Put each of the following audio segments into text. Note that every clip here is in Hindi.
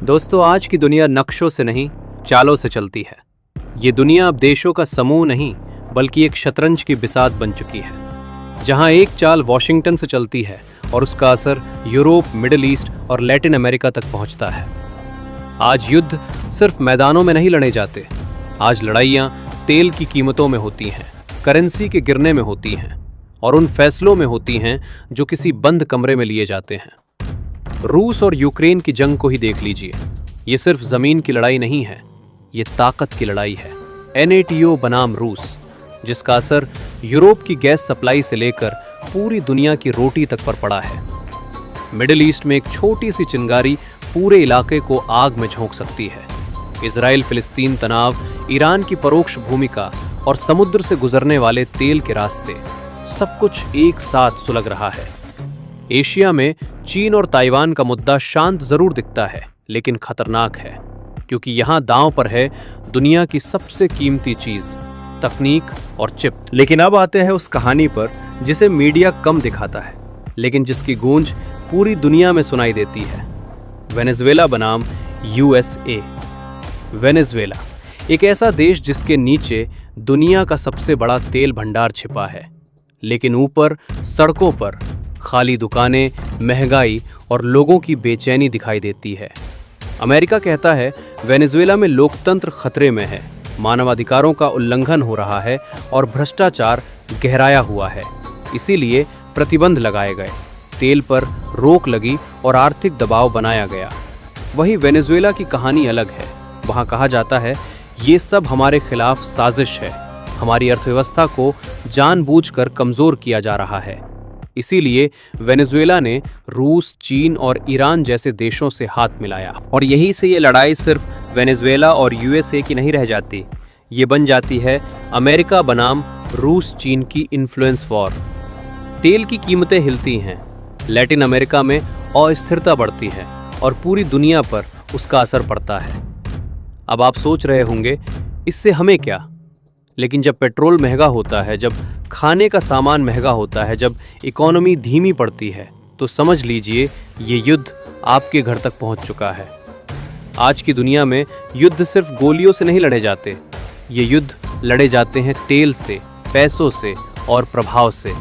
दोस्तों, आज की दुनिया नक्शों से नहीं, चालों से चलती है। ये दुनिया अब देशों का समूह नहीं, बल्कि एक शतरंज की बिसात बन चुकी है, जहां एक चाल वॉशिंगटन से चलती है और उसका असर यूरोप, मिडिल ईस्ट और लैटिन अमेरिका तक पहुंचता है। आज युद्ध सिर्फ मैदानों में नहीं लड़े जाते। आज लड़ाइयां तेल की कीमतों में होती हैं, करेंसी के गिरने में होती हैं और उन फैसलों में होती हैं जो किसी बंद कमरे में लिए जाते हैं। रूस और यूक्रेन की जंग को ही देख लीजिए। ये सिर्फ जमीन की लड़ाई नहीं है, ये ताकत की लड़ाई है। NATO बनाम रूस, जिसका असर यूरोप की गैस सप्लाई से लेकर पूरी दुनिया की रोटी तक पर पड़ा है। मिडिल ईस्ट में एक छोटी सी चिंगारी पूरे इलाके को आग में झोंक सकती है। इजराइल फिलिस्तीन तनाव, ईरान की परोक्ष भूमिका और समुद्र से गुजरने वाले तेल के रास्ते, सब कुछ एक साथ सुलग रहा है। एशिया में चीन और ताइवान का मुद्दा शांत जरूर दिखता है, लेकिन खतरनाक है, क्योंकि यहां दांव पर है दुनिया की सबसे कीमती चीज, तकनीक और चिप। लेकिन अब आते हैं उस कहानी पर जिसे मीडिया कम दिखाता है, लेकिन जिसकी गूंज पूरी दुनिया में सुनाई देती है। वेनेजुएला बनाम USA। वेनेजुएला एक ऐसा देश जिसके नीचे दुनिया का सबसे बड़ा तेल भंडार छिपा है, लेकिन ऊपर सड़कों पर खाली दुकानें, महंगाई और लोगों की बेचैनी दिखाई देती है। अमेरिका कहता है वेनेजुएला में लोकतंत्र खतरे में है, मानवाधिकारों का उल्लंघन हो रहा है और भ्रष्टाचार गहराया हुआ है। इसीलिए प्रतिबंध लगाए गए, तेल पर रोक लगी और आर्थिक दबाव बनाया गया। वहीं वेनेजुएला की कहानी अलग है। वहां कहा जाता है ये सब हमारे खिलाफ साजिश है, हमारी अर्थव्यवस्था को जानबूझकर कमजोर किया जा रहा है। इसीलिए वेनेजुएला ने रूस, चीन और ईरान जैसे देशों से हाथ मिलाया। और यहीं से ये लड़ाई सिर्फ वेनेजुएला और USA की नहीं रह जाती, ये बन जाती है अमेरिका बनाम रूस चीन की इन्फ्लुएंस वॉर। तेल की कीमतें हिलती हैं, लैटिन अमेरिका में अस्थिरता बढ़ती है और पूरी दुनिया पर उसका असर पड़ता है। अब आप सोच रहे होंगे इससे हमें क्या? लेकिन जब पेट्रोल महंगा होता है, जब खाने का सामान महंगा होता है, जब इकोनॉमी धीमी पड़ती है, तो समझ लीजिए ये युद्ध आपके घर तक पहुंच चुका है। आज की दुनिया में युद्ध सिर्फ गोलियों से नहीं लड़े जाते, ये युद्ध लड़े जाते हैं तेल से, पैसों से और प्रभाव से।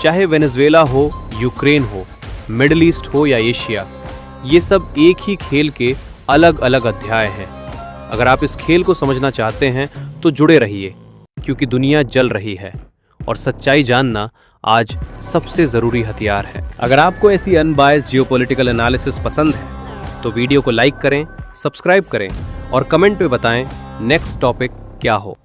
चाहे वेनेजुएला हो, यूक्रेन हो, मिडिल ईस्ट हो या एशिया, ये सब एक ही खेल के अलग अलग अध्याय हैं। अगर आप इस खेल को समझना चाहते हैं तो जुड़े रहिए, क्योंकि दुनिया जल रही है और सच्चाई जानना आज सबसे जरूरी हथियार है। अगर आपको ऐसी अनबायस्ड जियोपॉलिटिकल एनालिसिस पसंद है तो वीडियो को लाइक करें, सब्सक्राइब करें और कमेंट में बताएं नेक्स्ट टॉपिक क्या हो।